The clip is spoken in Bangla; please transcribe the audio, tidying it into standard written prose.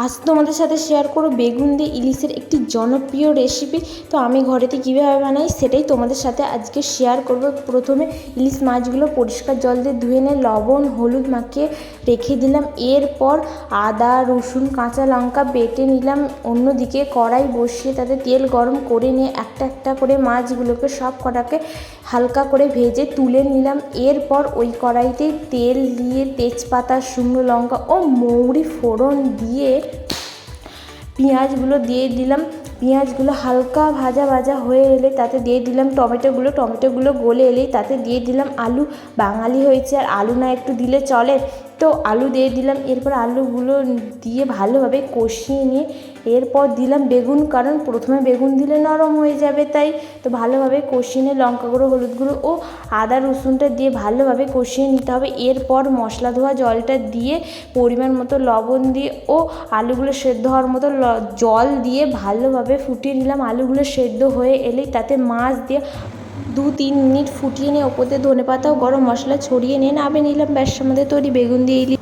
আজ তোমাদের সাথে শেয়ার করব বেগুন দিয়ে ইলিশের একটি জনপ্রিয় রেসিপি। তো আমি ঘরেতে কীভাবে বানাই সেটাই তোমাদের সাথে আজকে শেয়ার করব। প্রথমে ইলিশ মাছগুলো পরিষ্কার জল দিয়ে ধুয়ে নিয়ে লবণ হলুদ মাখিয়ে রেখে দিলাম। এরপর আদা রসুন কাঁচা লঙ্কা বেটে নিলাম। অন্যদিকে কড়াই বসিয়ে তাতে তেল গরম করে নিয়ে একটা একটা করে মাছগুলোকে সব কটাকে হালকা করে ভেজে তুলে নিলাম। এরপর ওই কড়াইতেই তেল দিয়ে তেজপাতা শুকনো লঙ্কা ও মৌরি ফোড়ন দিয়ে পেঁয়াজগুলো দিয়ে দিলাম। পেঁয়াজগুলো হালকা ভাজা ভাজা হয়ে এলে তাতে দিয়ে দিলাম টমেটোগুলো গলে এলেই তাতে দিয়ে দিলাম আলু। বাঙালি হয়েছে আর আলু না একটু দিলে চলে, তো আলু দিয়ে দিলাম। এরপর আলুগুলো দিয়ে ভালোভাবে কষিয়ে নিয়ে এরপর দিলাম বেগুন, কারণ প্রথমে বেগুন দিলে নরম হয়ে যাবে, তাই তো ভালোভাবে কষিয়ে নিয়ে লঙ্কা গুঁড়ো হলুদ গুঁড়ো ও আদা রসুনটা দিয়ে ভালোভাবে কষিয়ে নিতে হবে। এরপর মশলা ধোয়া জলটা দিয়ে পরিমাণ মতো লবণ দিয়ে ও আলুগুলো সেদ্ধ হওয়ার মতো জল দিয়ে ভালোভাবে ফুটিয়ে নিলাম। আলুগুলো সেদ্ধ হয়ে এলেই তাতে মাছ দিয়ে 2-3 মিনিট ফুটিয়ে নিয়ে ওপর দিয়ে ধনেপাতা ও গরম মশলা ছড়িয়ে নিয়ে নামিয়ে নিলাম। ব্যাস আমাদের তৈরি বেগুন দিয়ে ইলিশ।